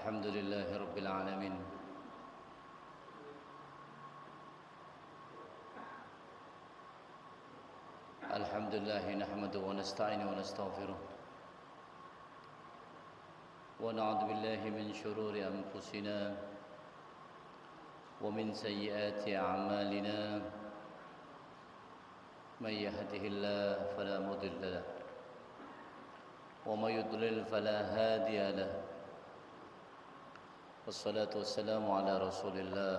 الحمد لله رب العالمين. الحمد لله نحمده ونستعينه ونستغفره ونعوذ بالله من شرور أنفسنا ومن سيئات أعمالنا. من يهده الله فلا مضل له ومن يضلل فلا هادي له. والصلاة والسلام على رسول الله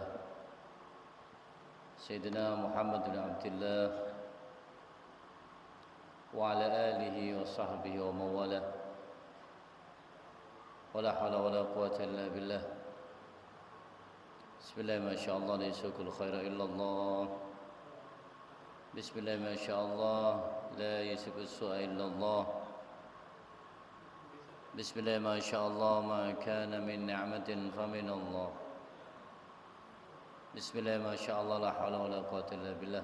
سيدنا محمد بن عبد الله وعلى آله وصحبه ومن والاه. ولا حول ولا قوة إلا بالله. بسم الله ما شاء الله ليس كل خير إلا الله. بسم الله ما شاء الله لا يسب السوء إلا الله. بسم الله ما شاء الله ما كان من نعمة فمن الله. بسم الله ما شاء الله لا حول ولا قوة إلا بالله.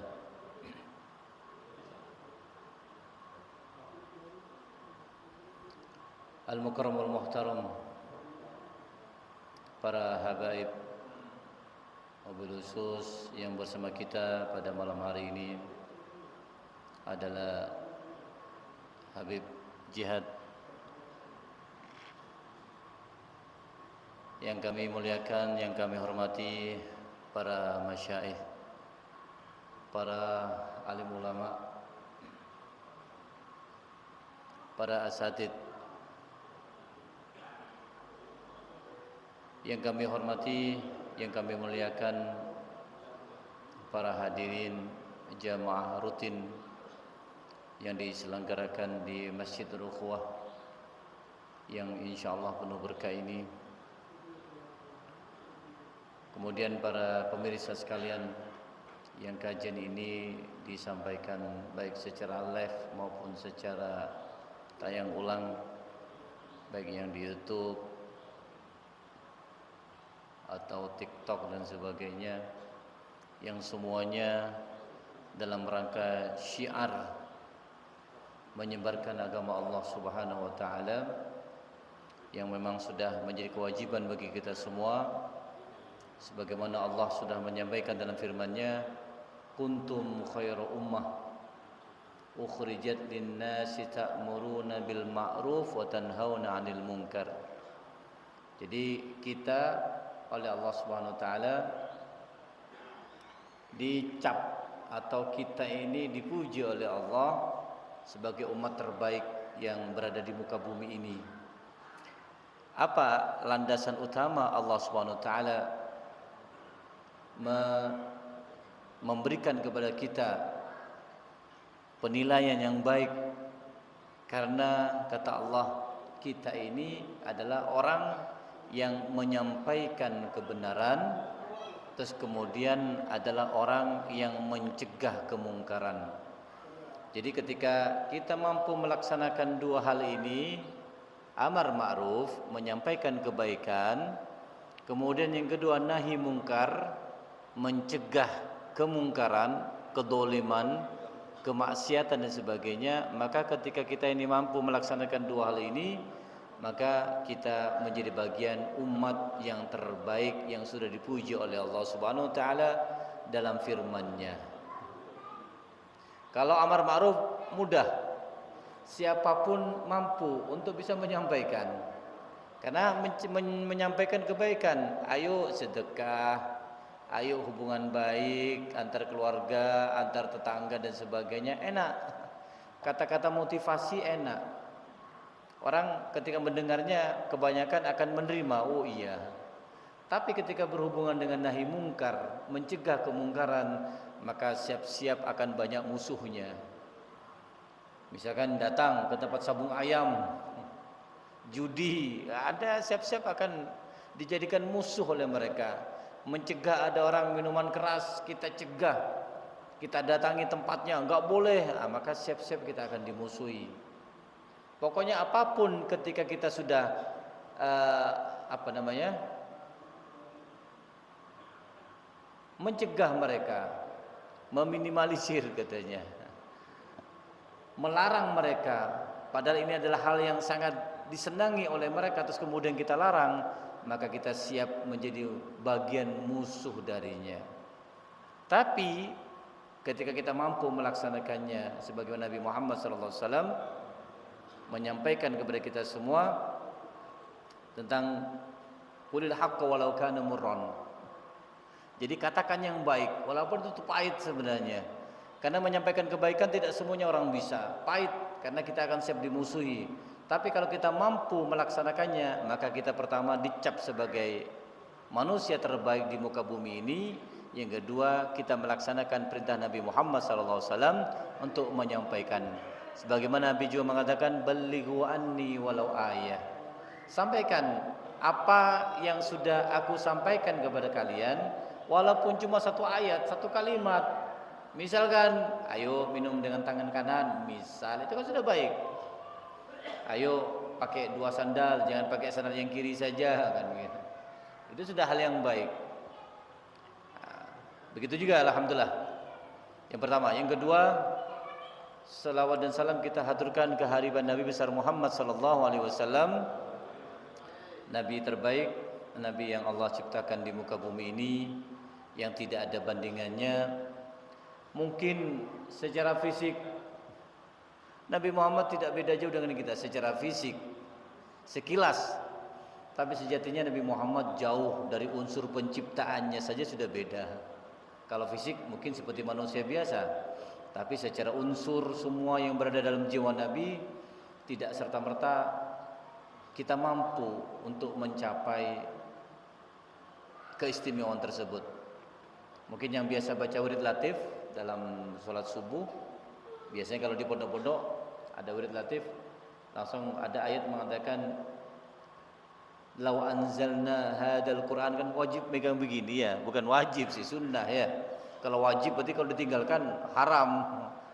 Al-Mukarram wal-Muhtaram, para habaib, wabil khusus yang bersama kita pada malam hari ini adalah Habib Jihad yang kami muliakan, yang kami hormati, para masyaikh, para alim ulama, para asatid yang kami hormati, yang kami muliakan, para hadirin jamaah rutin yang diselenggarakan di Masjidul Ukhuwah yang insyaallah penuh berkah ini. Kemudian para pemirsa sekalian, yang kajian ini disampaikan baik secara live maupun secara tayang ulang, baik yang di YouTube atau TikTok dan sebagainya, yang semuanya dalam rangka syiar menyebarkan agama Allah Subhanahu wa taala yang memang sudah menjadi kewajiban bagi kita semua, sebagaimana Allah sudah menyampaikan dalam firman-Nya, kuntum khairu ummah ukhrijat lin-nasi ta'muruna bil ma'ruf wa tanhauna 'anil munkar. Jadi kita oleh Allah Subhanahu wa taala dicap atau kita ini dipuji oleh Allah sebagai umat terbaik yang berada di muka bumi ini. Apa landasan utama Allah Subhanahu wa taala memberikan kepada kita penilaian yang baik? Karena kata Allah, kita ini adalah orang yang menyampaikan kebenaran, terus kemudian adalah orang yang mencegah kemungkaran. Jadi ketika kita mampu melaksanakan dua hal ini, amar ma'ruf, menyampaikan kebaikan, kemudian yang kedua nahi mungkar, mencegah kemungkaran, kedoliman, kemaksiatan dan sebagainya, maka ketika kita ini mampu melaksanakan dua hal ini, maka kita menjadi bagian umat yang terbaik yang sudah dipuji oleh Allah Subhanahu wa taala dalam firman-Nya. Kalau amar ma'ruf mudah, siapapun mampu untuk bisa menyampaikan. Karena menyampaikan kebaikan, ayo sedekah, ayo hubungan baik antar keluarga, antar tetangga dan sebagainya, enak. Kata-kata motivasi enak. Orang ketika mendengarnya kebanyakan akan menerima, oh iya. Tapi ketika berhubungan dengan nahi mungkar, mencegah kemungkaran, maka siap-siap akan banyak musuhnya. Misalkan datang ke tempat sabung ayam, judi, ada siap-siap akan dijadikan musuh oleh mereka. Mencegah ada orang minuman keras, kita cegah, kita datangi tempatnya, enggak boleh, maka siap-siap kita akan dimusuhi. Pokoknya apapun ketika kita sudah mencegah mereka, meminimalisir katanya, melarang mereka, padahal ini adalah hal yang sangat disenangi oleh mereka, terus kemudian kita larang, maka kita siap menjadi bagian musuh darinya. Tapi ketika kita mampu melaksanakannya, sebagaimana Nabi Muhammad SAW menyampaikan kepada kita semua tentang qulil haqqa walau kana murran. Jadi katakan yang baik walaupun itu pahit sebenarnya. Karena menyampaikan kebaikan tidak semuanya orang bisa. Pahit karena kita akan siap dimusuhi. Tapi kalau kita mampu melaksanakannya, maka kita pertama dicap sebagai manusia terbaik di muka bumi ini. Yang kedua, kita melaksanakan perintah Nabi Muhammad SAW untuk menyampaikan. Sebagaimana Nabi juga mengatakan, "Ballighu anni walau ayah." Sampaikan apa yang sudah aku sampaikan kepada kalian, walaupun cuma satu ayat, satu kalimat. Misalkan, ayo minum dengan tangan kanan, misal itu kan sudah baik. Ayo pakai dua sandal, jangan pakai sandal yang kiri saja, kan begitu. Itu sudah hal yang baik. Begitu juga alhamdulillah. Yang pertama, yang kedua, salawat dan salam kita haturkan kehadiran Nabi besar Muhammad sallallahu alaihi wasallam. Nabi terbaik, Nabi yang Allah ciptakan di muka bumi ini, yang tidak ada bandingannya. Mungkin secara fisik Nabi Muhammad tidak beda jauh dengan kita secara fisik, sekilas. Tapi sejatinya Nabi Muhammad jauh dari unsur penciptaannya saja sudah beda. Kalau fisik mungkin seperti manusia biasa, tapi secara unsur semua yang berada dalam jiwa Nabi tidak serta-merta kita mampu untuk mencapai keistimewaan tersebut. Mungkin yang biasa baca wirid latif dalam sholat subuh, biasanya kalau di pondok-pondok ada wirid latif, langsung ada ayat mengatakan lau anzalna hadal Quran, kan wajib megang begini ya, bukan wajib sih, sunnah ya. Kalau wajib berarti kalau ditinggalkan haram,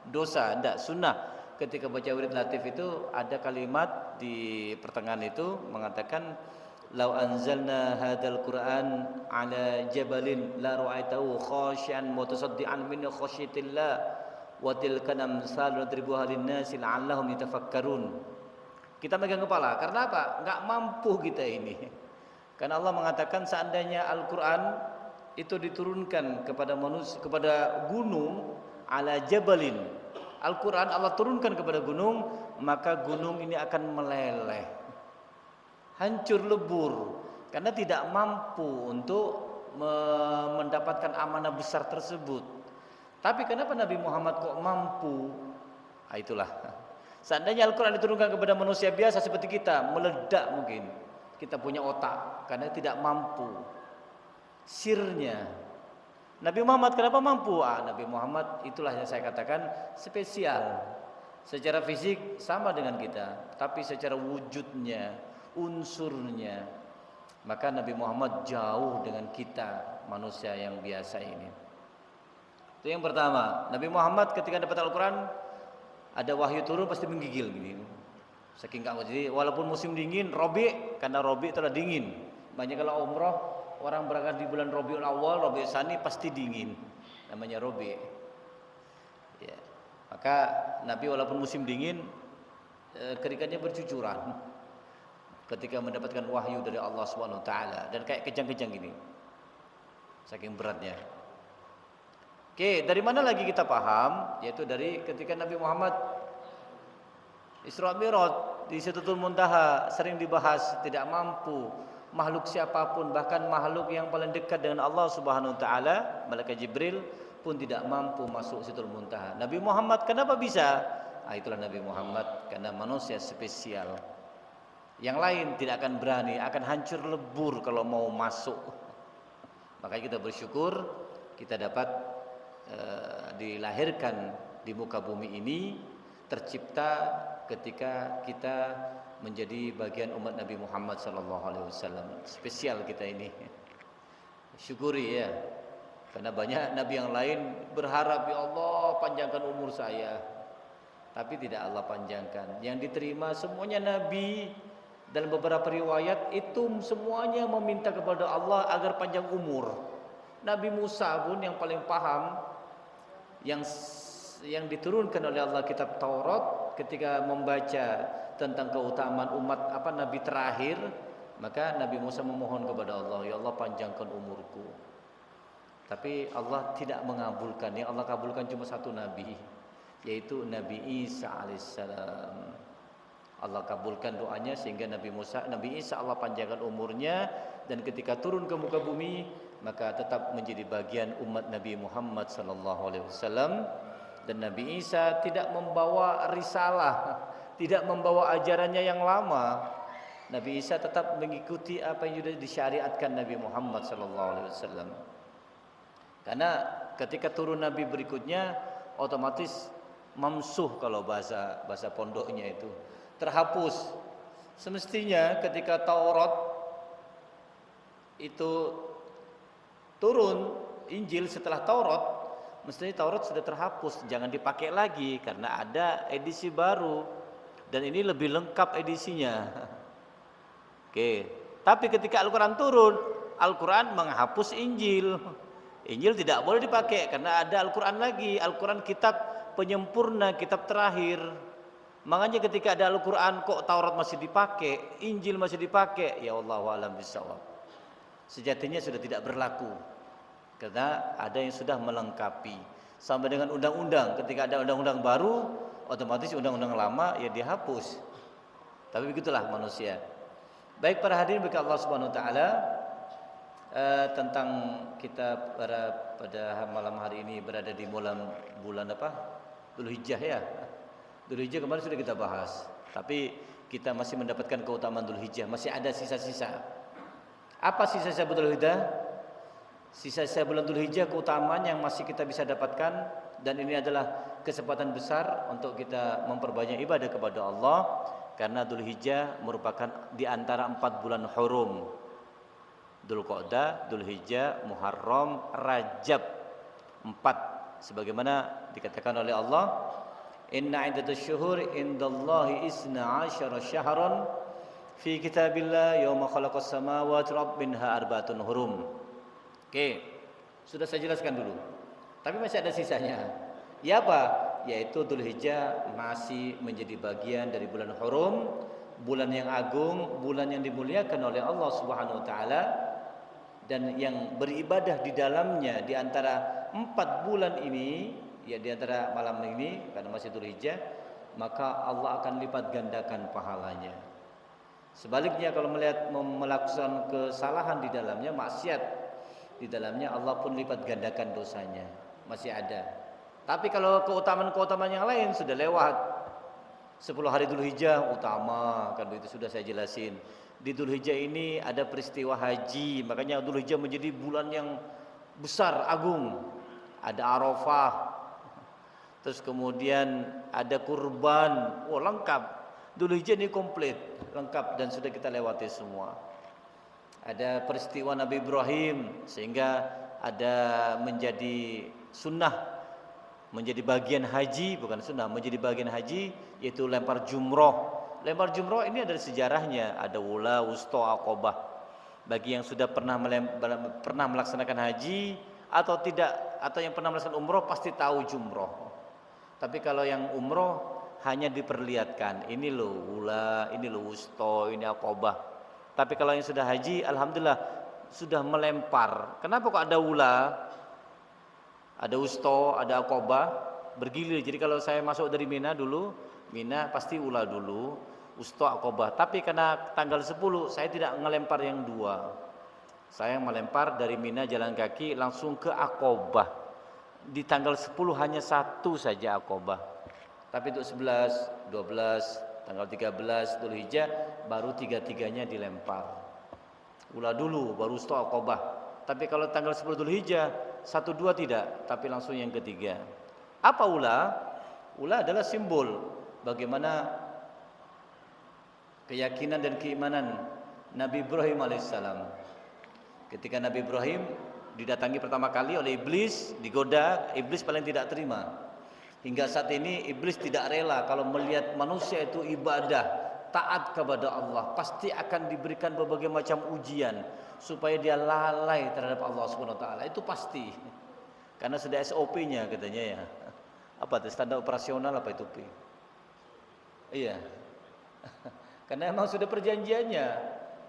dosa, enggak, sunnah. Ketika baca wirid latif itu ada kalimat di pertengahan itu mengatakan lau anzalna hadal Quran ala jabalin la ra'aitahu khashian mutasaddian min khasyatillah wa tilka amsal nadribuha lin-nasi la'allahum yatafakkarun. Kita megang kepala karena apa? Enggak mampu kita ini. Karena Allah mengatakan seandainya Al-Qur'an itu diturunkan kepada manusia, kepada gunung, ala jabalin. Al-Qur'an Allah turunkan kepada gunung, maka gunung ini akan meleleh, hancur lebur karena tidak mampu untuk mendapatkan amanah besar tersebut. Tapi kenapa Nabi Muhammad kok mampu? Nah, itulah. Seandainya Al-Quran diturunkan kepada manusia biasa seperti kita, meledak mungkin. Kita punya otak karena tidak mampu. Sirnya Nabi Muhammad kenapa mampu? Nabi Muhammad itulah yang saya katakan spesial. Secara fisik sama dengan kita, tapi secara wujudnya, unsurnya, maka Nabi Muhammad jauh dengan kita manusia yang biasa ini. Itu yang pertama. Nabi Muhammad ketika dapat Al-Quran, ada wahyu turun pasti menggigil gini. Saking enggak, jadi walaupun musim dingin, Rabi, karena Rabi telah dingin. Banyak kalau umrah orang berangkat di bulan Rabiul Awal, Rabiul Tsani pasti dingin. Namanya Rabi. Ya. Maka Nabi walaupun musim dingin keringatnya bercucuran ketika mendapatkan wahyu dari Allah Subhanahu wa taala dan kayak kejang-kejang gini. Saking beratnya. Oke, dari mana lagi kita paham? Yaitu dari ketika Nabi Muhammad Isra Mi'raj di Sidratul Muntaha sering dibahas, tidak mampu makhluk siapapun, bahkan makhluk yang paling dekat dengan Allah Subhanahu wa taala, malaikat Jibril pun tidak mampu masuk Sidratul Muntaha. Nabi Muhammad kenapa bisa? Itulah Nabi Muhammad karena manusia spesial. Yang lain tidak akan berani, akan hancur lebur kalau mau masuk. Makanya kita bersyukur kita dapat dilahirkan di muka bumi ini, tercipta ketika kita menjadi bagian umat Nabi Muhammad SAW. Spesial kita ini. Syukuri ya. Karena banyak nabi yang lain berharap ya Allah panjangkan umur saya, tapi tidak Allah panjangkan. Yang diterima semuanya nabi. Dalam beberapa riwayat itu semuanya meminta kepada Allah agar panjang umur. Nabi Musa pun yang paling paham, yang diturunkan oleh Allah kitab Taurat, ketika membaca tentang keutamaan umat nabi terakhir, Maka Nabi Musa memohon kepada Allah, ya Allah panjangkan umurku. Tapi Allah tidak mengabulkan. Yang Allah kabulkan cuma satu nabi, yaitu Nabi Isa alaihissalam. Allah kabulkan doanya sehingga Nabi Isa Allah panjangkan umurnya, dan ketika turun ke muka bumi maka tetap menjadi bagian umat Nabi Muhammad sallallahu alaihi wasallam. Dan Nabi Isa tidak membawa risalah, tidak membawa ajarannya yang lama. Nabi Isa tetap mengikuti apa yang sudah disyariatkan Nabi Muhammad sallallahu alaihi wasallam. Karena ketika turun nabi berikutnya otomatis mamsuh, kalau bahasa pondoknya itu terhapus. Semestinya ketika Taurat itu turun, Injil setelah Taurat, mestinya Taurat sudah terhapus, jangan dipakai lagi karena ada edisi baru dan ini lebih lengkap edisinya. Oke, tapi ketika Al-Quran turun, Al-Quran menghapus Injil. Injil tidak boleh dipakai karena ada Al-Quran lagi. Al-Quran kitab penyempurna, kitab terakhir. Makanya ketika ada Al-Quran kok Taurat masih dipakai, Injil masih dipakai, ya Allahu a'lam bishawab. Sejatinya sudah tidak berlaku karena ada yang sudah melengkapi. Sama dengan undang-undang, ketika ada undang-undang baru, otomatis undang-undang lama ya dihapus. Tapi begitulah manusia. Baik para hadirin bagi Allah Subhanahu wa taala, tentang kita pada malam hari ini berada di bulan apa? Dzulhijjah ya. Dzulhijjah kemarin sudah kita bahas. Tapi kita masih mendapatkan keutamaan Dzulhijjah, masih ada sisa-sisa. Apa sisa-sisa bulan Dzulhijjah? Sisa-sisa bulan Dzulhijjah keutamaan yang masih kita bisa dapatkan, dan ini adalah kesempatan besar untuk kita memperbanyak ibadah kepada Allah. Karena Dzulhijjah merupakan di antara 4 bulan hurum. Dzulqa'dah, Dzulhijjah, Muharram, Rajab. 4. Sebagaimana dikatakan oleh Allah, inna iddatasy syuhuri indallahi isna asyara syahran fi kitabillah yauma khalaqas samawati wal ardi minha arba'atun hurum. Oke, sudah saya jelaskan dulu. Tapi masih ada sisanya. Ya apa? Yaitu Dzulhijjah masih menjadi bagian dari bulan hurum, bulan yang agung, bulan yang dimuliakan oleh Allah Subhanahu wa taala, dan yang beribadah di dalamnya di antara 4 bulan ini, ya di antara malam ini karena masih Dzulhijjah, maka Allah akan lipat gandakan pahalanya. Sebaliknya kalau melakukan kesalahan di dalamnya, maksiat di dalamnya, Allah pun lipat gandakan dosanya. Masih ada. Tapi kalau keutamaan-keutamaan yang lain sudah lewat. 10 hari Dzulhijjah utama, kan itu sudah saya jelasin. Di Dzulhijjah ini ada peristiwa haji, makanya Dzulhijjah menjadi bulan yang besar, agung. Ada Arafah. Terus kemudian ada kurban. Oh, lengkap. Dzulhijjah ini komplit, lengkap dan sudah kita lewati semua. Ada peristiwa Nabi Ibrahim sehingga ada menjadi sunnah, menjadi bagian haji, bukan sunnah, menjadi bagian haji, yaitu lempar jumroh. Lempar jumroh ini ada sejarahnya, ada wula, wusta, aqobah. Bagi yang sudah pernah melaksanakan haji atau tidak, atau yang pernah melaksanakan umroh pasti tahu jumroh. Tapi kalau yang umroh hanya diperlihatkan, ini loh wula, ini loh wusta, ini aqobah. Tapi kalau yang sudah haji, alhamdulillah sudah melempar. Kenapa kok ada wula? Ada usto, ada aqobah, bergilir. Jadi kalau saya masuk dari Mina dulu, Mina pasti ula dulu, usto, aqobah. Tapi karena tanggal 10 saya tidak ngelempar yang 2. Saya melempar dari Mina jalan kaki langsung ke aqobah. Di tanggal 10 hanya 1 saja aqobah. Tapi untuk 11, 12, tanggal 13 Dzulhijjah baru 3-3-nya dilempar. Ula dulu, baru usto, aqobah. Tapi kalau tanggal 10 Dzulhijjah 1, 2 tidak, tapi langsung yang ketiga. Apa ula? Ula adalah simbol bagaimana keyakinan dan keimanan Nabi Ibrahim alaihissalam. Ketika Nabi Ibrahim didatangi pertama kali oleh iblis, digoda, iblis paling tidak terima. Hingga saat ini iblis tidak rela kalau melihat manusia itu ibadah, taat kepada Allah, pasti akan diberikan berbagai macam ujian supaya dia lalai terhadap Allah Subhanahu wa taala. Itu pasti. Karena sudah SOP-nya katanya ya. Apa itu standar operasional apa itu P? Iya. Karena emang sudah perjanjiannya.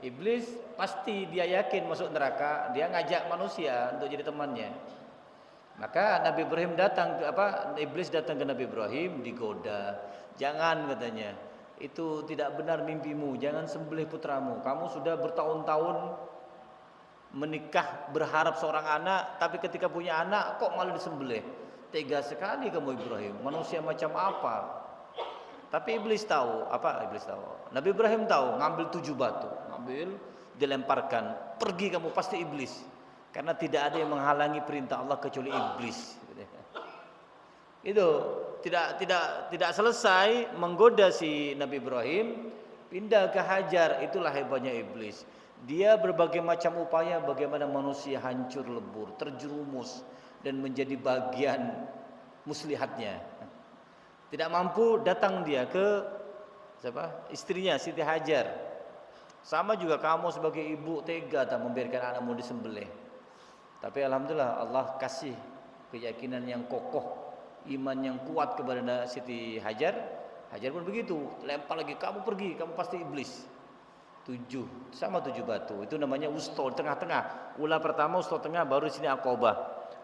Iblis pasti dia yakin masuk neraka, dia ngajak manusia untuk jadi temannya. Maka Nabi Ibrahim datang ke Iblis datang ke Nabi Ibrahim digoda. Jangan katanya. Itu tidak benar mimpimu, jangan sembelih putramu. Kamu sudah bertahun-tahun menikah berharap seorang anak, tapi ketika punya anak kok malah disembelih. Tega sekali kamu Ibrahim, manusia macam apa? Tapi Iblis tahu, Nabi Ibrahim tahu, ngambil 7 batu, ngambil, dilemparkan. Pergi kamu, pasti iblis. Karena tidak ada yang menghalangi perintah Allah kecuali iblis. Itu tidak selesai menggoda si Nabi Ibrahim, pindah ke Hajar. Itulah hebatnya iblis. Dia berbagai macam upaya bagaimana manusia hancur lebur, terjerumus dan menjadi bagian muslihatnya. Tidak mampu, datang dia ke istrinya Siti Hajar. Sama juga kamu sebagai ibu tega tak membiarkan anakmu disembelih. Tapi alhamdulillah Allah kasih keyakinan yang kokoh, iman yang kuat kepada Siti Hajar. Hajar pun begitu, lempar lagi, kamu pergi, kamu pasti iblis. 7 batu. Itu namanya wusta, tengah-tengah. Ula pertama, wusta tengah, baru di sini Aqabah.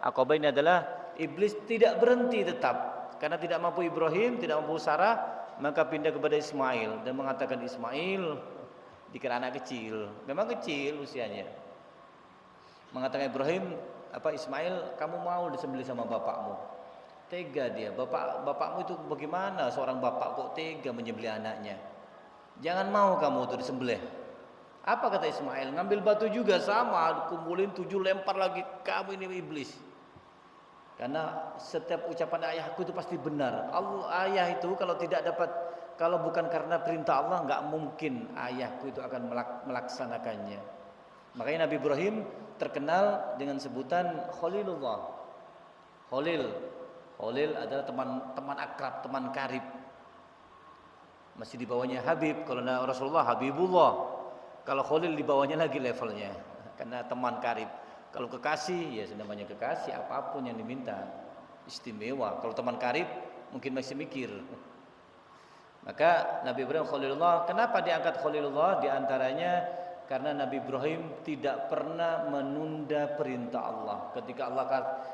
Aqabah ini adalah iblis tidak berhenti tetap. Karena tidak mampu Ibrahim, tidak mampu Sarah, maka pindah kepada Ismail dan mengatakan Ismail dikira anak kecil, memang kecil usianya. Mengatakan Ibrahim, Ismail, kamu mau disembelih sama bapakmu? Tega dia, bapakmu itu bagaimana seorang bapak kok tega menyembelih anaknya? Jangan mau kamu itu disembelih. Apa kata Ismail? Ngambil batu juga sama, kumpulin 7, lempar lagi, kamu ini iblis. Karena setiap ucapan ayahku itu pasti benar. Ayah itu kalau bukan karena perintah Allah, nggak mungkin ayahku itu akan melaksanakannya. Makanya Nabi Ibrahim terkenal dengan sebutan Khalilullah. Khalil adalah teman akrab, teman karib. Masih di bawahnya Habib. Kalau Rasulullah Habibullah. Kalau Khalil di bawahnya lagi levelnya, karena teman karib. Kalau kekasih, ya namanya kekasih, apapun yang diminta istimewa. Kalau teman karib mungkin masih mikir. Maka Nabi Ibrahim Khalilullah. Kenapa diangkat Khalilullah? Di antaranya karena Nabi Ibrahim tidak pernah menunda perintah Allah. Ketika Allah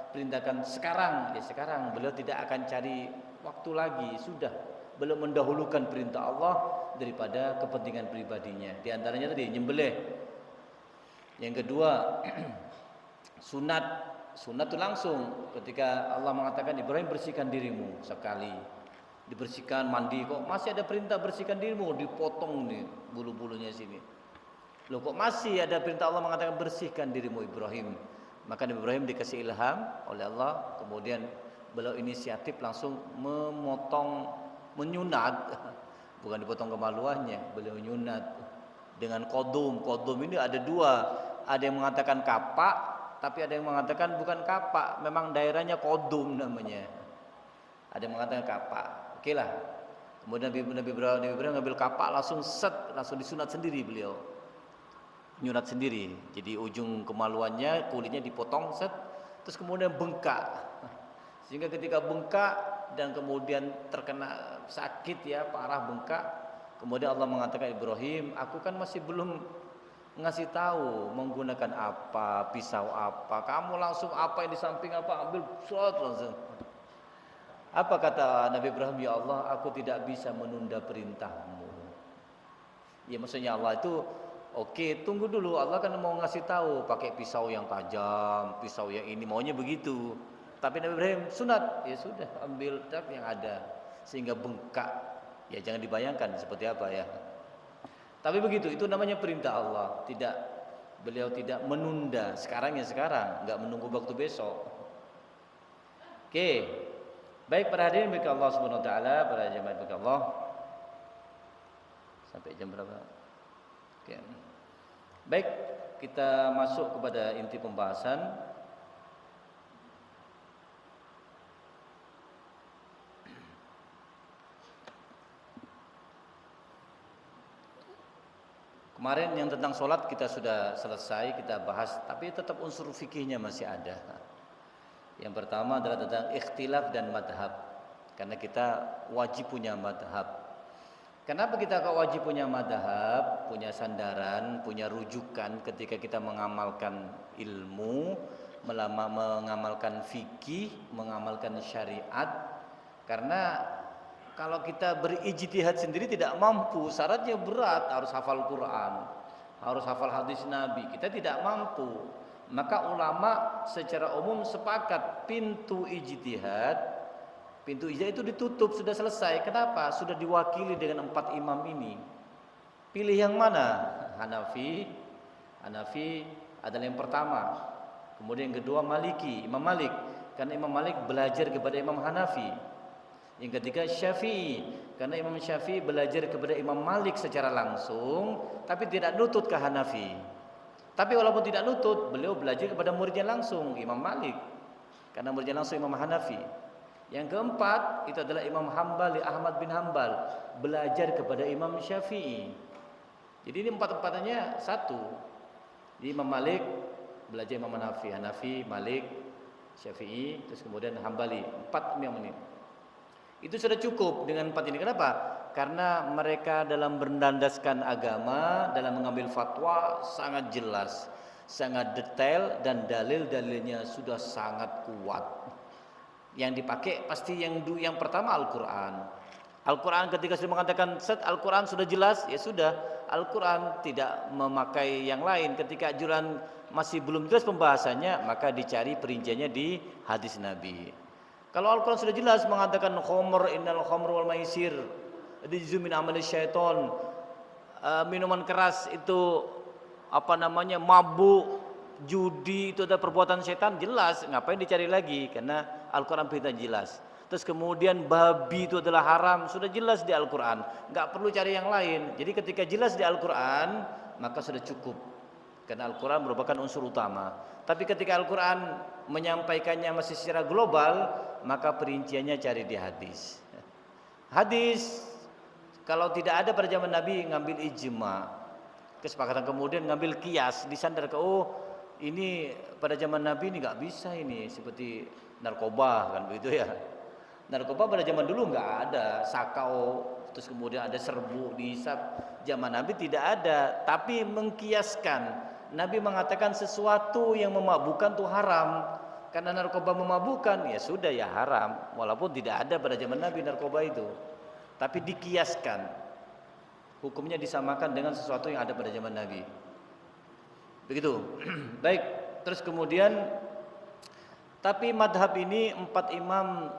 perintahkan sekarang, ya sekarang. Beliau tidak akan cari waktu lagi. Sudah, beliau mendahulukan perintah Allah daripada kepentingan pribadinya. Di antaranya tadi nyembelih. Yang kedua, sunat itu langsung ketika Allah mengatakan Ibrahim bersihkan dirimu sekali, dibersihkan, mandi, kok masih ada perintah bersihkan dirimu, dipotong nih bulu-bulunya sini. Loh kok masih ada perintah Allah mengatakan bersihkan dirimu Ibrahim? Maka Nabi Ibrahim dikasih ilham oleh Allah, kemudian beliau inisiatif langsung menyunat, bukan dipotong kemaluannya, beliau menyunat dengan kodum. Kodum ini ada 2. Ada yang mengatakan kapak, tapi ada yang mengatakan bukan kapak, memang daerahnya kodum namanya. Ada yang mengatakan kapak. Oke lah. Kemudian Nabi Ibrahim ngambil kapak, langsung disunat sendiri beliau. Nyunat sendiri. Jadi ujung kemaluannya, kulitnya dipotong, terus kemudian bengkak. Sehingga ketika bengkak dan kemudian terkena sakit ya, parah bengkak, kemudian Allah mengatakan Ibrahim, aku kan masih belum ngasih tahu menggunakan apa, pisau apa, kamu langsung apa yang di samping apa ambil langsung. Apa kata Nabi Ibrahim? Ya Allah, aku tidak bisa menunda perintahmu. Ya maksudnya Allah itu oke, tunggu dulu, Allah kan mau ngasih tahu pakai pisau yang tajam, pisau yang ini, maunya begitu. Tapi Nabi Ibrahim sunat, ya sudah ambil yang ada sehingga bengkak. Ya jangan dibayangkan seperti apa ya. Tapi begitu, itu namanya perintah Allah. Beliau tidak menunda, sekarang ya sekarang, nggak menunggu waktu besok. Oke. Baik para hadirin bagi Allah Subhanahu wa taala, para jemaat bagi Allah. Sampai jam berapa? Oke. Baik, kita masuk kepada inti pembahasan. Kemarin yang tentang sholat kita sudah selesai, kita bahas, tapi tetap unsur fikihnya masih ada. Yang pertama adalah tentang ikhtilaf dan madhab, karena kita wajib punya madhab. Kenapa kita kok wajib punya madhab, punya sandaran, punya rujukan ketika kita mengamalkan ilmu, mengamalkan fikih, mengamalkan syariat? Karena kalau kita berijtihad sendiri tidak mampu, syaratnya berat, harus hafal Quran, harus hafal hadis Nabi. Kita tidak mampu. Maka ulama secara umum sepakat pintu ijtihad itu ditutup, sudah selesai. Kenapa? Sudah diwakili dengan 4 imam ini. Pilih yang mana? Hanafi adalah yang pertama. Kemudian yang kedua Maliki, Imam Malik. Karena Imam Malik belajar kepada Imam Hanafi. Yang ketiga Syafi'i, karena Imam Syafi'i belajar kepada Imam Malik secara langsung, tapi tidak nutut ke Hanafi. Tapi walaupun tidak nutut, beliau belajar kepada muridnya langsung, Imam Malik. Karena muridnya langsung Imam Hanafi. Yang keempat itu adalah Imam Hambali, Ahmad bin Hambal, belajar kepada Imam Syafi'i. Jadi ini empat-empatnya satu. Jadi Imam Malik belajar Imam Hanafi, Malik, Syafi'i, terus kemudian Hambali. 4 imam ini. Itu sudah cukup dengan 4 ini. Kenapa? Karena mereka dalam berlandaskan agama, dalam mengambil fatwa sangat jelas, sangat detail, dan dalil-dalilnya sudah sangat kuat. Yang dipakai pasti yang pertama Al-Quran. Al-Quran ketika sudah mengatakan Al-Quran sudah jelas, ya sudah, Al-Quran tidak memakai yang lain. Ketika ajuran masih belum jelas pembahasannya, maka dicari perinciannya di hadis Nabi. Kalau Al-Quran sudah jelas mengatakan innal khamr wal maisir rijzum min amali syaiton, minuman keras itu mabuk, judi itu ada perbuatan setan, jelas, ngapain dicari lagi? Karena Al-Quran berita jelas. Terus kemudian babi itu adalah haram, sudah jelas di Al-Quran, nggak perlu cari yang lain. Jadi ketika jelas di Al-Quran, maka sudah cukup, karena Al-Quran merupakan unsur utama. Tapi ketika Al-Quran menyampaikannya masih secara global, maka perinciannya cari di hadis. Hadis kalau tidak ada pada zaman Nabi, ngambil ijma, kesepakatan, kemudian ngambil kias, disandar ke ini pada zaman Nabi ini nggak bisa, ini seperti narkoba kan begitu ya. Narkoba pada zaman dulu nggak ada, sakau, terus kemudian ada serbu, dihisap. Zaman Nabi tidak ada, tapi mengkiaskan. Nabi mengatakan sesuatu yang memabukkan itu haram. Karena narkoba memabukkan, ya sudah, ya haram. Walaupun tidak ada pada zaman Nabi narkoba itu, tapi dikiaskan. Hukumnya disamakan dengan sesuatu yang ada pada zaman Nabi. Begitu. Baik, terus kemudian tapi madhab ini 4 imam,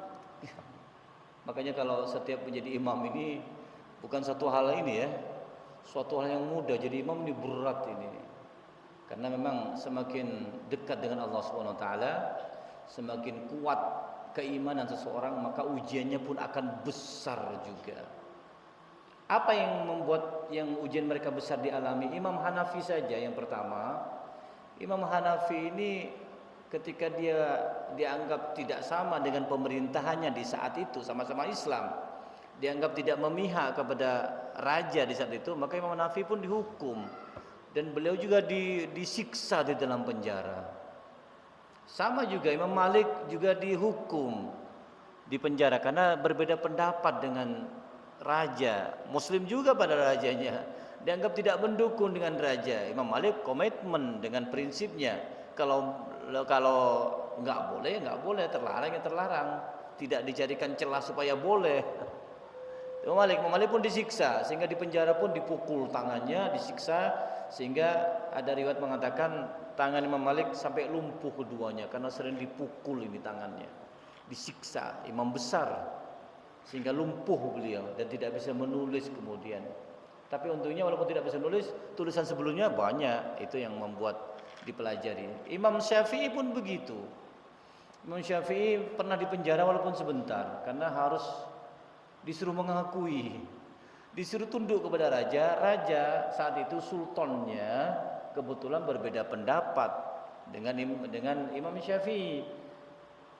makanya kalau setiap menjadi imam ini bukan satu hal ini ya, suatu hal yang mudah. Jadi imam ini berat ini, karena memang semakin dekat dengan Allah Subhanahu Wa Taala, semakin kuat keimanan seseorang, maka ujiannya pun akan besar juga. Apa yang membuat yang ujian mereka besar dialami? Imam Hanafi saja yang pertama. Imam Hanafi ini ketika dia dianggap tidak sama dengan pemerintahannya di saat itu, sama-sama Islam, dianggap tidak memihak kepada raja di saat itu, maka Imam Hanafi pun dihukum, dan beliau juga disiksa di dalam penjara. Sama juga Imam Malik juga dihukum di penjara karena berbeda pendapat dengan raja, Muslim juga pada rajanya, dianggap tidak mendukung dengan raja. Imam Malik komitmen dengan prinsipnya, kalau nggak boleh, terlarang ya terlarang, tidak dicarikan celah supaya boleh. Imam Malik pun disiksa, sehingga di penjara pun dipukul tangannya, disiksa, sehingga ada riwayat mengatakan tangan Imam Malik sampai lumpuh keduanya karena sering dipukul ini tangannya, disiksa. Imam besar, sehingga lumpuh beliau dan tidak bisa menulis kemudian. Tapi untungnya walaupun tidak bisa menulis, tulisan sebelumnya banyak, itu yang membuat dipelajari. Imam Syafi'i pun begitu. Imam Syafi'i pernah dipenjara walaupun sebentar, karena harus disuruh mengakui, disuruh tunduk kepada raja. Raja saat itu sultannya kebetulan berbeda pendapat dengan Imam Syafi'i.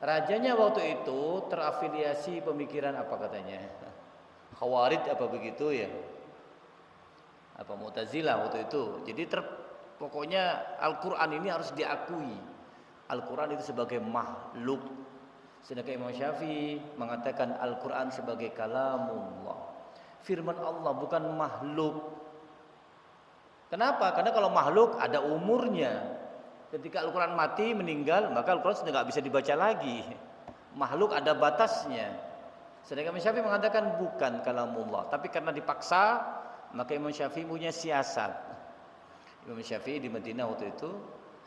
Rajanya waktu itu terafiliasi pemikiran apa katanya, Khawarij apa begitu ya, apa Mu'tazilah waktu itu. Jadi pokoknya Al-Quran ini harus diakui, Al-Quran itu sebagai makhluk. Sedangkan Imam Syafi'i mengatakan Al-Quran sebagai kalamullah. firman Allah, bukan makhluk. Kenapa? Karena kalau makhluk ada umurnya. Ketika Al-Quran mati, meninggal, maka Al-Quran sudah nggak bisa dibaca lagi. Makhluk ada batasnya. Sedangkan Imam Syafi'i mengatakan bukan kalamullah, tapi karena dipaksa, maka Imam Syafi'i punya siasat. Imam Syafi'i di Madinah waktu itu,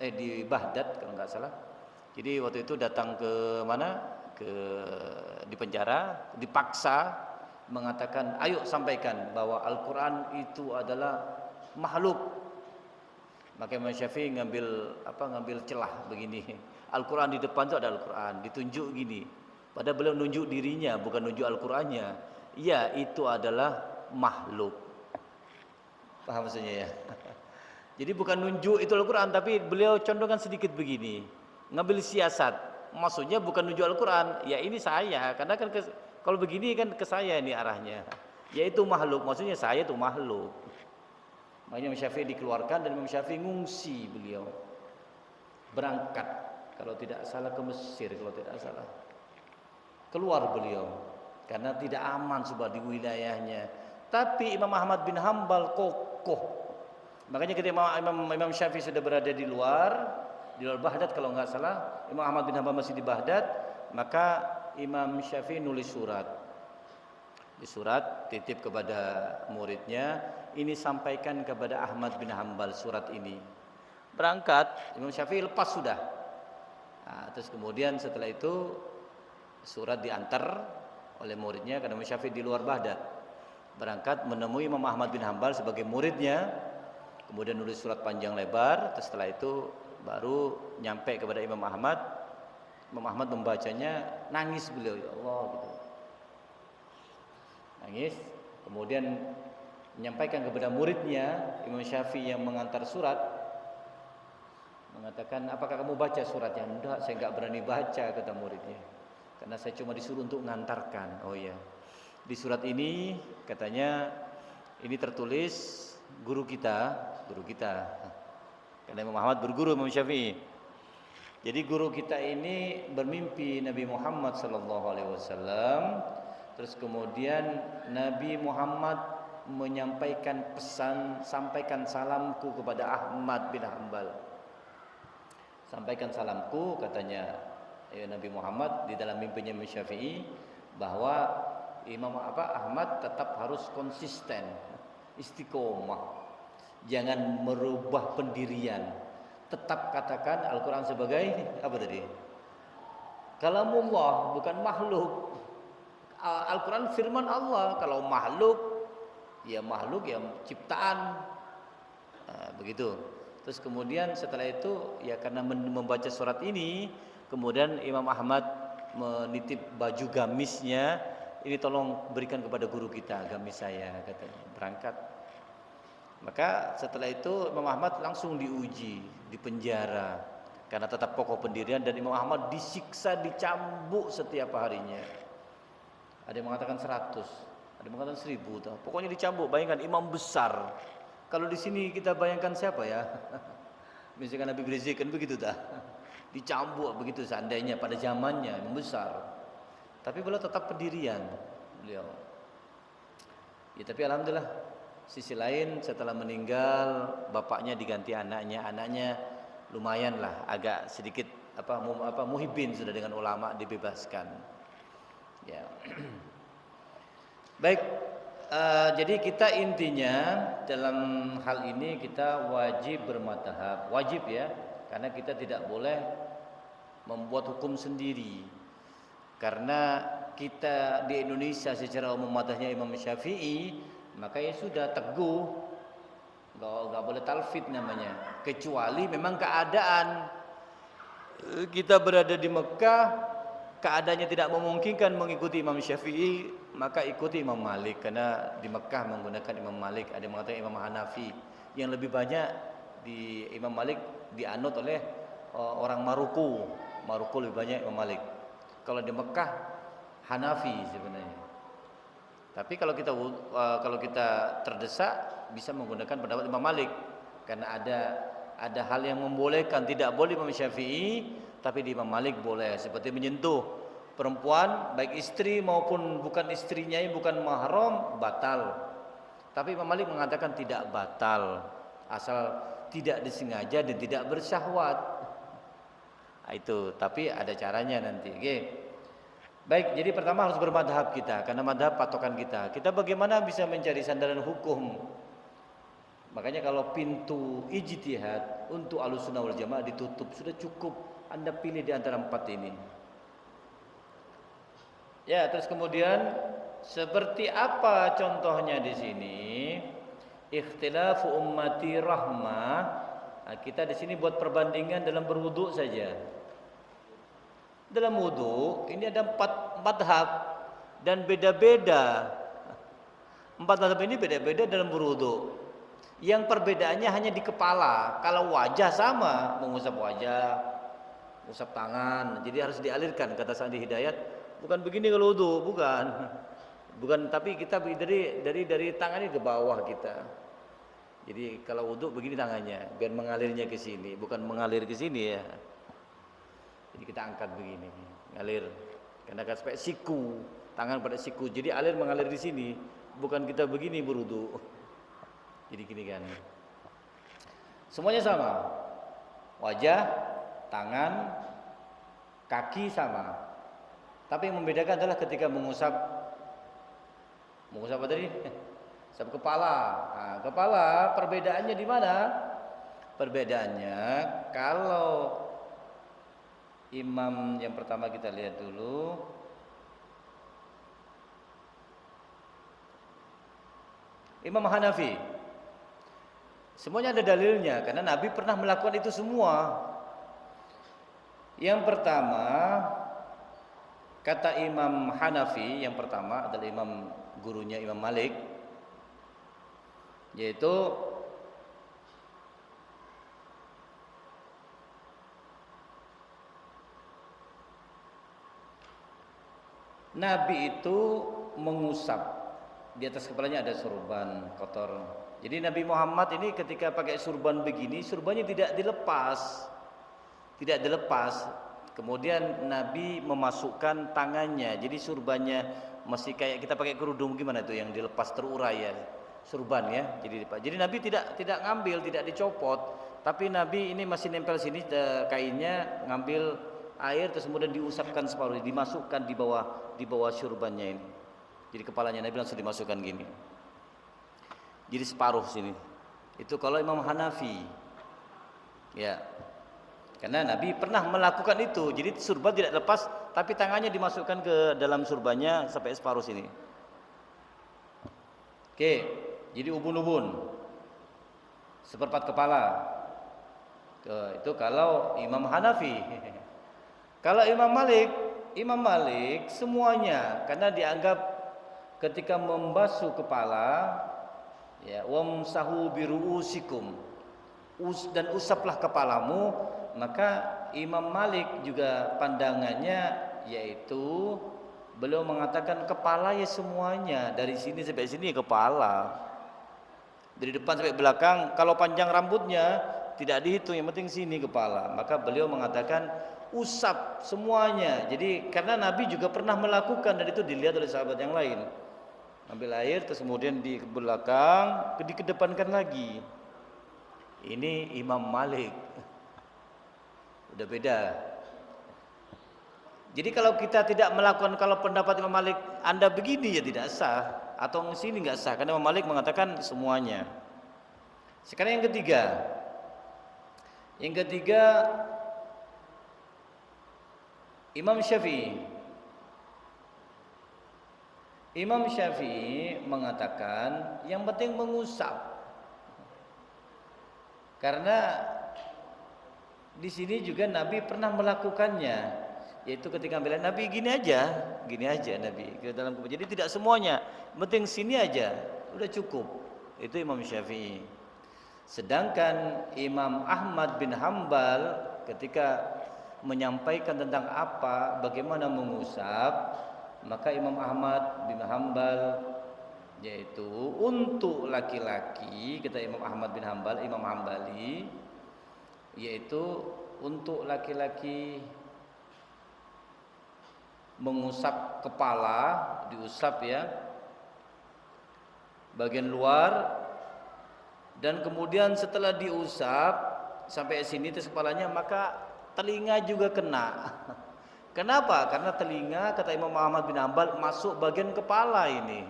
di Baghdad kalau nggak salah. Jadi waktu itu datang ke mana? Di penjara, dipaksa mengatakan, ayo sampaikan bahwa Al-Quran itu adalah makhluk. Maka Imam Syafi'i ngambil celah begini. Al-Quran di depan itu ada Al-Quran, ditunjuk gini. Padahal beliau nunjuk dirinya, bukan nunjuk Al-Qurannya. Iya, itu adalah makhluk. Paham maksudnya ya? Jadi bukan nunjuk itu Al-Quran, tapi beliau condongkan sedikit begini. Ngambil siasat. Maksudnya bukan nunjuk Al-Quran, ya ini saya. Karena kan kalau begini kan ke saya ini arahnya. Yaitu makhluk, maksudnya saya itu makhluk. Makanya Imam Syafi'i dikeluarkan dan Imam Syafi'i ngungsi beliau. Berangkat, kalau tidak salah ke Mesir, kalau tidak salah. Keluar beliau, karena tidak aman sebab di wilayahnya. Tapi Imam Ahmad bin Hanbal kokoh. Makanya ketika Imam Syafi'i sudah berada di luar Baghdad kalau nggak salah, Imam Ahmad bin Hanbal masih di Baghdad, maka Imam Syafi'i nulis surat. Di surat titip kepada muridnya, ini sampaikan kepada Ahmad bin Hanbal surat ini. Berangkat, Imam Syafi'i lepas sudah. Nah, terus kemudian setelah itu surat diantar oleh muridnya karena Imam Syafi'i di luar Baghdad. Berangkat menemui Imam Ahmad bin Hanbal sebagai muridnya. Kemudian nulis surat panjang lebar. Terus setelah itu baru nyampe kepada Imam Ahmad. Imam Ahmad membacanya, nangis beliau, ya Allah gitu. Nangis. Kemudian menyampaikan kepada muridnya Imam Syafi'i yang mengantar surat, mengatakan, apakah kamu baca suratnya? Enggak, saya enggak berani baca, kata muridnya, karena saya cuma disuruh untuk mengantarkan. Oh iya, di surat ini katanya ini tertulis guru kita, karena Imam Ahmad berguru Imam Syafi'i. Jadi guru kita ini bermimpi Nabi Muhammad SAW. Terus kemudian Nabi Muhammad menyampaikan pesan, sampaikan salamku kepada Ahmad bin Hanbal. Sampaikan salamku, katanya ya Nabi Muhammad di dalam mimpinya Imam Syafi'i, bahwa Ahmad tetap harus konsisten, istiqomah, jangan merubah pendirian, tetap katakan Al-Quran sebagai apa tadi? Kalamullah, bukan makhluk. Al-Quran firman Allah. Kalau makhluk ya ciptaan. Begitu. Terus kemudian setelah itu ya karena membaca surat ini, kemudian Imam Ahmad menitip baju gamisnya, ini tolong berikan kepada guru kita, gamis saya, katanya. Berangkat. Maka setelah itu Imam Ahmad langsung diuji, dipenjara karena tetap kokoh pendirian, dan Imam Ahmad disiksa, dicambuk setiap harinya. Ada yang mengatakan 100, ada yang mengatakan 1000, pokoknya dicambuk. Bayangkan imam besar. Kalau di sini kita bayangkan siapa ya? Misalkan Habib Rizik kan begitu dah. Dicambuk begitu seandainya pada zamannya, imam besar. Tapi beliau tetap pendirian beliau. Ya tapi alhamdulillah, sisi lain setelah meninggal bapaknya diganti anaknya. Anaknya lumayan lah, agak sedikit muhibbin sudah dengan ulama, dibebaskan. Ya. Baik, jadi kita intinya dalam hal ini kita wajib bermadhab, wajib ya, karena kita tidak boleh membuat hukum sendiri. Karena kita di Indonesia secara umum madhabnya Imam Syafi'i, maka ya sudah teguh, nggak boleh talfid namanya, kecuali memang keadaan kita berada di Mekah, keadaannya tidak memungkinkan mengikuti Imam Syafi'i, maka ikuti Imam Malik, karena di Mekah menggunakan Imam Malik. Ada yang mengatakan Imam Hanafi, yang lebih banyak di Imam Malik dianut oleh orang Maroko lebih banyak Imam Malik. Kalau di Mekah Hanafi sebenarnya. Tapi kalau kita terdesak bisa menggunakan pendapat Imam Malik, karena ada hal yang membolehkan, tidak boleh Imam Syafi'i, tapi di Imam Malik boleh, seperti menyentuh perempuan baik istri maupun bukan istrinya, bukan mahram, batal. Tapi Imam Malik mengatakan tidak batal asal tidak disengaja dan tidak bersyahwat. Nah, itu, tapi ada caranya nanti. Oke. Baik, jadi pertama harus bermadhab kita, karena madhab patokan kita. Kita bagaimana bisa mencari sandaran hukum? Makanya kalau pintu ijtihad untuk Ahlussunnah wal Jamaah ditutup, sudah cukup Anda pilih di antara 4 ini. Ya, terus kemudian seperti apa contohnya di sini? Ikhtilafu ummati rahmah. Nah, kita di sini buat perbandingan dalam berwudu saja. Dalam wudu ini ada 4 madhab dan beda-beda. 4 madhab ini beda-beda dalam berwudu. Yang perbedaannya hanya di kepala. Kalau wajah sama, mengusap wajah, mengusap tangan. Jadi harus dialirkan, kata Sandi Hidayat. Bukan begini kalau wudu, bukan. Bukan, tapi kita dari tangannya ke bawah kita. Jadi kalau wudu begini tangannya, biar mengalirnya ke sini, bukan mengalir ke sini ya. Jadi kita angkat begini, ngalir. Karena kan sampai siku, tangan pada siku. Jadi alir mengalir di sini, bukan kita begini berwudu. Jadi gini kan. Semuanya sama. Wajah, tangan, kaki sama. Tapi yang membedakan adalah ketika mengusap apa tadi? Usap kepala. Nah, kepala perbedaannya di mana? Perbedaannya kalau imam yang pertama kita lihat dulu. Imam Hanafi. Semuanya ada dalilnya karena Nabi pernah melakukan itu semua. Yang pertama, kata Imam Hanafi, yang pertama adalah imam gurunya Imam Malik, yaitu Nabi itu mengusap, di atas kepalanya ada surban kotor. Jadi Nabi Muhammad ini ketika pakai surban begini, surbannya tidak dilepas. Tidak dilepas. Kemudian Nabi memasukkan tangannya. Jadi surbannya masih kayak kita pakai kerudung, gimana itu yang dilepas terurai ya. Surban ya. Jadi Nabi tidak ngambil, tidak dicopot, tapi Nabi ini masih nempel sini kainnya, ngambil air terus kemudian diusapkan separuh, dimasukkan di bawah surbannya ini. Jadi kepalanya Nabi langsung dimasukkan gini. Jadi separuh sini. Itu kalau Imam Hanafi. Ya. Karena Nabi pernah melakukan itu. Jadi surban tidak lepas, tapi tangannya dimasukkan ke dalam surbannya sampai separuh sini. Oke, jadi ubun-ubun. Seperempat kepala. Itu kalau Imam Hanafi. Kalau Imam Malik semuanya, karena dianggap ketika membasuh kepala, ya, wamsahu biruusikum, dan usaplah kepalamu, maka Imam Malik juga pandangannya yaitu beliau mengatakan kepala ya semuanya, dari sini sampai sini kepala, dari depan sampai belakang. Kalau panjang rambutnya tidak dihitung, yang penting sini kepala. Maka beliau mengatakan usap semuanya. Jadi karena Nabi juga pernah melakukan dan itu dilihat oleh sahabat yang lain. Ambil air terus kemudian di belakang, dikedepankan lagi. Ini Imam Malik. Udah beda. Jadi kalau kita tidak melakukan, kalau pendapat Imam Malik Anda begini ya tidak sah, atau sini nggak sah, karena Imam Malik mengatakan semuanya. Sekarang yang ketiga. Yang ketiga Imam Syafi'i. Imam Syafi'i mengatakan yang penting mengusap. Karena di sini juga Nabi pernah melakukannya, yaitu ketika ambil Nabi gini aja Nabi ke dalam kubur. Jadi tidak semuanya, penting sini aja, udah cukup. Itu Imam Syafi'i. Sedangkan Imam Ahmad bin Hambal ketika menyampaikan tentang bagaimana mengusap, maka Imam Ahmad bin Hambal yaitu untuk laki-laki, kata Imam Ahmad bin Hambal, Imam Hambali, yaitu untuk laki-laki mengusap kepala, diusap ya bagian luar, dan kemudian setelah diusap sampai sini tes kepalanya, maka telinga juga kena. Kenapa? Karena telinga, kata Imam Ahmad bin Hanbal, masuk bagian kepala ini.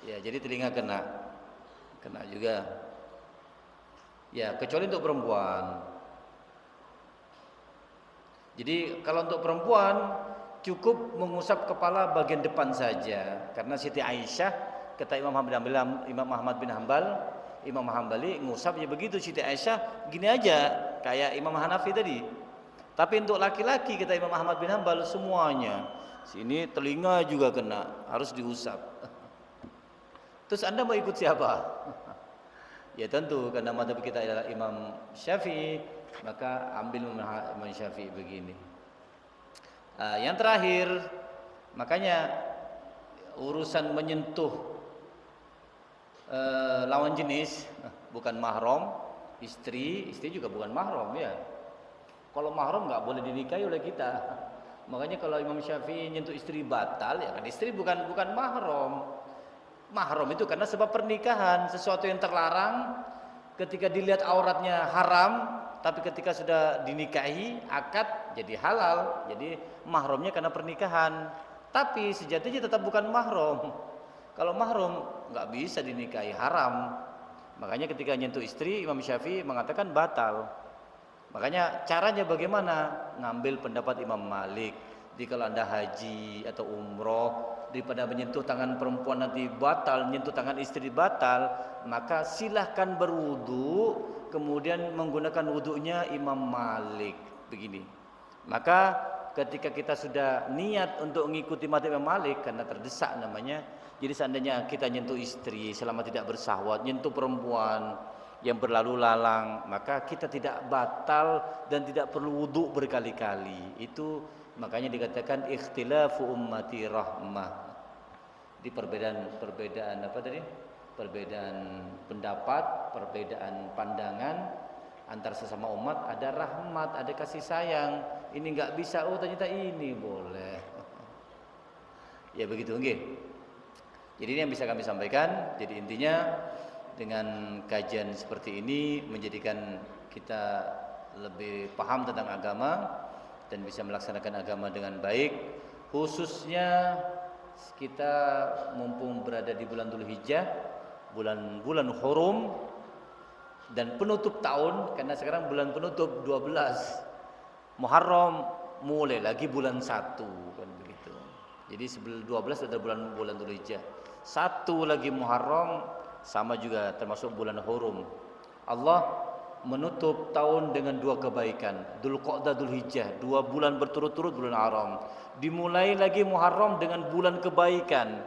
Ya, jadi telinga kena juga. Ya, kecuali untuk perempuan. Jadi kalau untuk perempuan cukup mengusap kepala bagian depan saja, karena Siti Aisyah, kata Imam Ahmad bin Hanbal, Imam Hambali ngusap ya begitu. Siti Aisyah gini aja kayak Imam Hanafi tadi. Tapi untuk laki-laki, kata Imam Ahmad bin Hanbal, semuanya sini telinga juga kena, harus diusap. Terus Anda mau ikut siapa? Ya tentu karena mazhab kita adalah Imam Syafi'i, maka ambil Imam Syafi'i begini. Yang terakhir, makanya urusan menyentuh lawan jenis bukan mahram, istri juga bukan mahram ya. Kalau mahram nggak boleh dinikahi oleh kita. Makanya kalau Imam Syafi'i nyentuh istri batal, ya kan istri bukan mahram. Mahram itu karena sebab pernikahan, sesuatu yang terlarang ketika dilihat auratnya haram, tapi ketika sudah dinikahi akad jadi halal. Jadi mahramnya karena pernikahan, tapi sejatinya tetap bukan mahram. Kalau mahram nggak bisa dinikahi, haram. Makanya ketika nyentuh istri, Imam Syafi'i mengatakan batal. Makanya caranya bagaimana? Ngambil pendapat Imam Malik. Jadi kalau Anda haji atau umroh, daripada menyentuh tangan perempuan nanti batal, menyentuh tangan istri batal, maka silahkan berwudu, kemudian menggunakan wudunya Imam Malik. Begini. Maka ketika kita sudah niat untuk mengikuti mazhab Imam Malik karena terdesak namanya, jadi seandainya kita nyentuh istri selama tidak bersahwat, nyentuh perempuan yang berlalu lalang, maka kita tidak batal dan tidak perlu wudu berkali-kali. Itu makanya dikatakan ikhtilafu ummati rahmah. Di perbedaan apa tadi? Perbedaan pendapat, perbedaan pandangan antar sesama umat ada rahmat, ada kasih sayang. Ini nggak bisa, oh ternyata ini boleh. Ya begitu nggih. Jadi ini yang bisa kami sampaikan. Jadi intinya dengan kajian seperti ini menjadikan kita lebih paham tentang agama dan bisa melaksanakan agama dengan baik. Khususnya kita mumpung berada di bulan Dzulhijjah, bulan hurum dan penutup tahun, karena sekarang bulan penutup 12 Muharram, mulai lagi bulan 1 kan begitu. Jadi sebelum 12 ada bulan Dzulhijjah. 1 lagi Muharram, sama juga termasuk bulan hurum. Allah menutup tahun dengan 2 kebaikan, Dzulqa'dah, Dzulhijjah, 2 bulan berturut-turut bulan haram. Dimulai lagi Muharram dengan bulan kebaikan.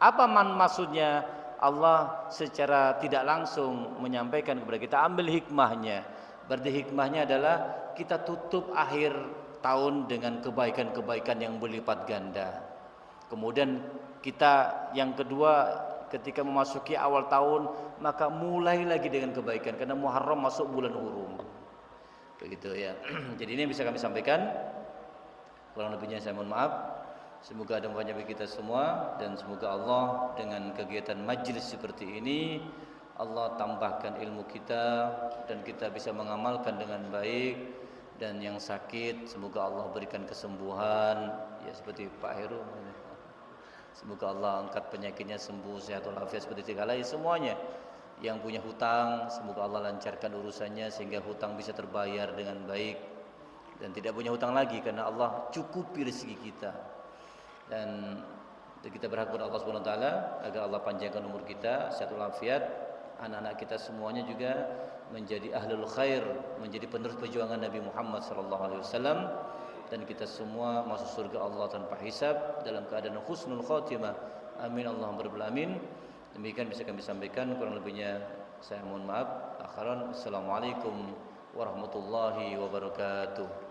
Apa maksudnya? Allah secara tidak langsung menyampaikan kepada kita, ambil hikmahnya. Berarti hikmahnya adalah kita tutup akhir tahun dengan kebaikan-kebaikan yang berlipat ganda. Kemudian kita yang kedua, ketika memasuki awal tahun, maka mulai lagi dengan kebaikan karena Muharram masuk bulan hurum. Begitu ya. Jadi ini yang bisa kami sampaikan. Kurang lebihnya saya mohon maaf. Semoga ada manfaatnya bagi kita semua, dan semoga Allah dengan kegiatan majlis seperti ini Allah tambahkan ilmu kita dan kita bisa mengamalkan dengan baik. Dan yang sakit semoga Allah berikan kesembuhan, ya seperti Pak Heru. Semoga Allah angkat penyakitnya, sembuh, sehat walafiat seperti segala semuanya. Yang punya hutang semoga Allah lancarkan urusannya sehingga hutang bisa terbayar dengan baik dan tidak punya hutang lagi karena Allah cukupi rezeki kita. Dan kita berharap kepada Allah Subhanahu wa taala agar Allah panjangkan umur kita, sehat walafiat, anak-anak kita semuanya juga menjadi ahlul khair, menjadi penerus perjuangan Nabi Muhammad sallallahu alaihi wasallam, dan kita semua masuk surga Allah tanpa hisab dalam keadaan husnul khatimah. Amin Allahumma rabbal alamin. Demikian bisa kami sampaikan, kurang lebihnya saya mohon maaf. Akhiran, assalamualaikum warahmatullahi wabarakatuh.